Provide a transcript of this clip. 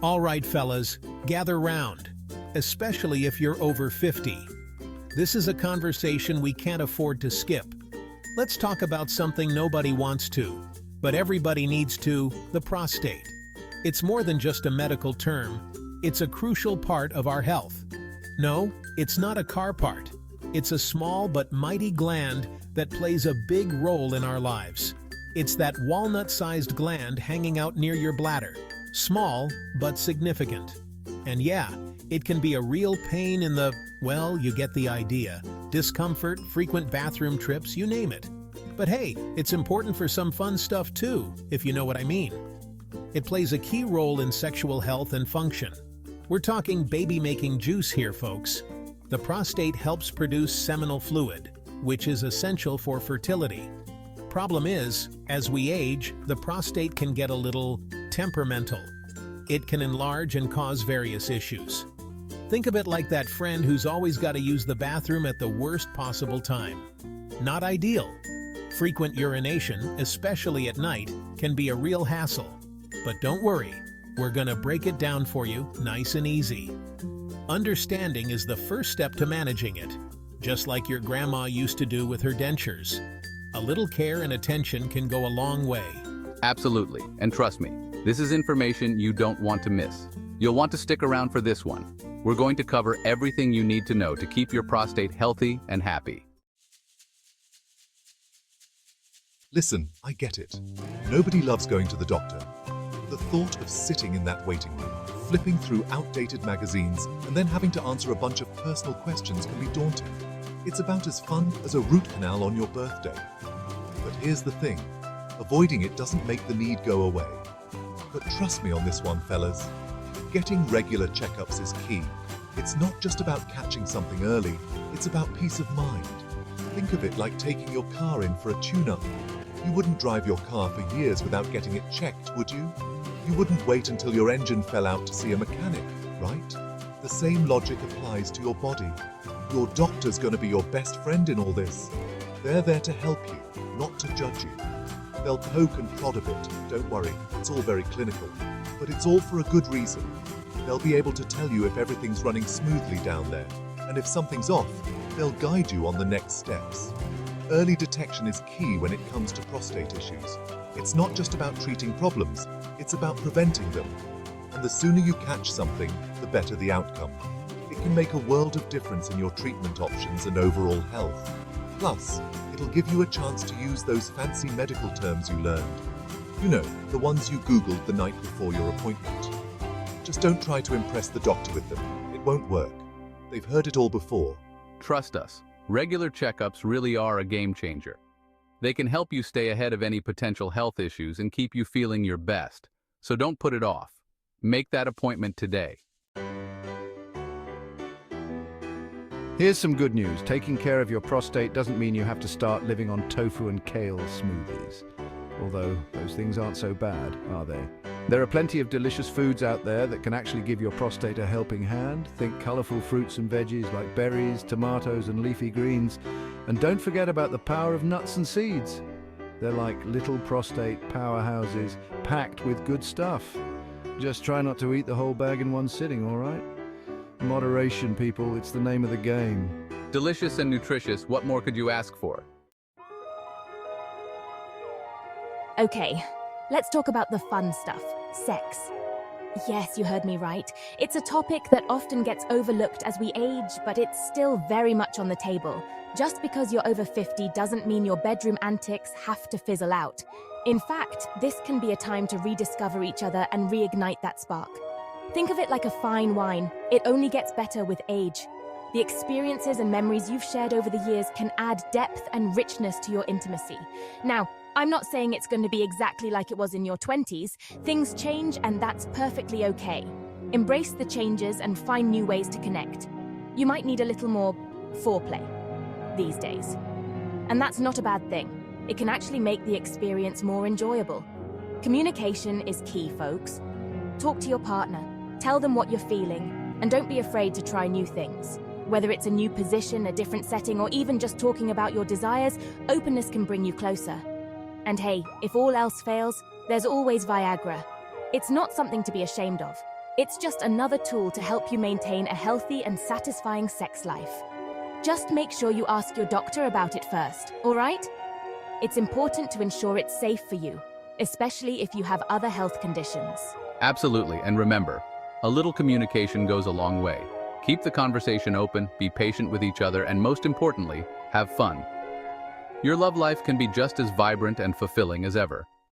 All right, fellas, gather round, especially if you're over 50. This is a conversation we can't afford to skip. Let's talk about something nobody wants to, but everybody needs to: the prostate. It's more than just a medical term. It's a crucial part of our health. No, it's not a car part. It's a small but mighty gland that plays a big role in our lives. It's that walnut-sized gland hanging out near your bladder. Small, but significant. And yeah, it can be a real pain in the, well, you get the idea. Discomfort, frequent bathroom trips, you name it. But hey, it's important for some fun stuff too, if you know what I mean. It plays a key role in sexual health and function. We're talking baby-making juice here, folks. The prostate helps produce seminal fluid, which is essential for fertility. Problem is, as we age, the prostate can get a little temperamental. It can enlarge and cause various issues. Think of it like that friend who's always got to use the bathroom at the worst possible time. Not ideal. Frequent urination, especially at night, can be a real hassle. But don't worry, we're gonna break it down for you nice and easy. Understanding is the first step to managing it, just like your grandma used to do with her dentures. A little care and attention can go a long way. Absolutely, and trust me, this is information you don't want to miss. You'll want to stick around for this one. We're going to cover everything you need to know to keep your prostate healthy and happy. Listen, I get it. Nobody loves going to the doctor. The thought of sitting in that waiting room, flipping through outdated magazines, and then having to answer a bunch of personal questions can be daunting. It's about as fun as a root canal on your birthday. But here's the thing, avoiding it doesn't make the need go away. But trust me on this one, fellas. Getting regular checkups is key. It's not just about catching something early, it's about peace of mind. Think of it like taking your car in for a tune-up. You wouldn't drive your car for years without getting it checked, would you? You wouldn't wait until your engine fell out to see a mechanic, right? The same logic applies to your body. Your doctor's going to be your best friend in all this. They're there to help you, not to judge you. They'll poke and prod a bit, don't worry, it's all very clinical. But it's all for a good reason. They'll be able to tell you if everything's running smoothly down there, and if something's off, they'll guide you on the next steps. Early detection is key when it comes to prostate issues. It's not just about treating problems, it's about preventing them. And the sooner you catch something, the better the outcome. It can make a world of difference in your treatment options and overall health. Plus, it'll give you a chance to use those fancy medical terms you learned. You know, the ones you Googled the night before your appointment. Just don't try to impress the doctor with them. It won't work. They've heard it all before. Trust us, regular checkups really are a game changer. They can help you stay ahead of any potential health issues and keep you feeling your best. So don't put it off. Make that appointment today. Here's some good news. Taking care of your prostate doesn't mean you have to start living on tofu and kale smoothies. Although those things aren't so bad, are they? There are plenty of delicious foods out there that can actually give your prostate a helping hand. Think colorful fruits and veggies like berries, tomatoes, and leafy greens. And don't forget about the power of nuts and seeds. They're like little prostate powerhouses packed with good stuff. Just try not to eat the whole bag in one sitting, all right? Moderation, people, it's the name of the game. Delicious and nutritious, what more could you ask for? Okay, let's talk about the fun stuff, sex. Yes, you heard me right. It's a topic that often gets overlooked as we age, but it's still very much on the table. Just because you're over 50 doesn't mean your bedroom antics have to fizzle out. In fact, this can be a time to rediscover each other and reignite that spark. Think of it like a fine wine. It only gets better with age. The experiences and memories you've shared over the years can add depth and richness to your intimacy. Now, I'm not saying it's going to be exactly like it was in your 20s. Things change, and that's perfectly okay. Embrace the changes and find new ways to connect. You might need a little more foreplay these days. And that's not a bad thing. It can actually make the experience more enjoyable. Communication is key, folks. Talk to your partner, tell them what you're feeling, and don't be afraid to try new things. Whether it's a new position, a different setting, or even just talking about your desires, openness can bring you closer. And hey, if all else fails, there's always Viagra. It's not something to be ashamed of. It's just another tool to help you maintain a healthy and satisfying sex life. Just make sure you ask your doctor about it first, all right? It's important to ensure it's safe for you, especially if you have other health conditions. Absolutely, and remember, a little communication goes a long way. Keep the conversation open, be patient with each other, and most importantly, have fun. Your love life can be just as vibrant and fulfilling as ever.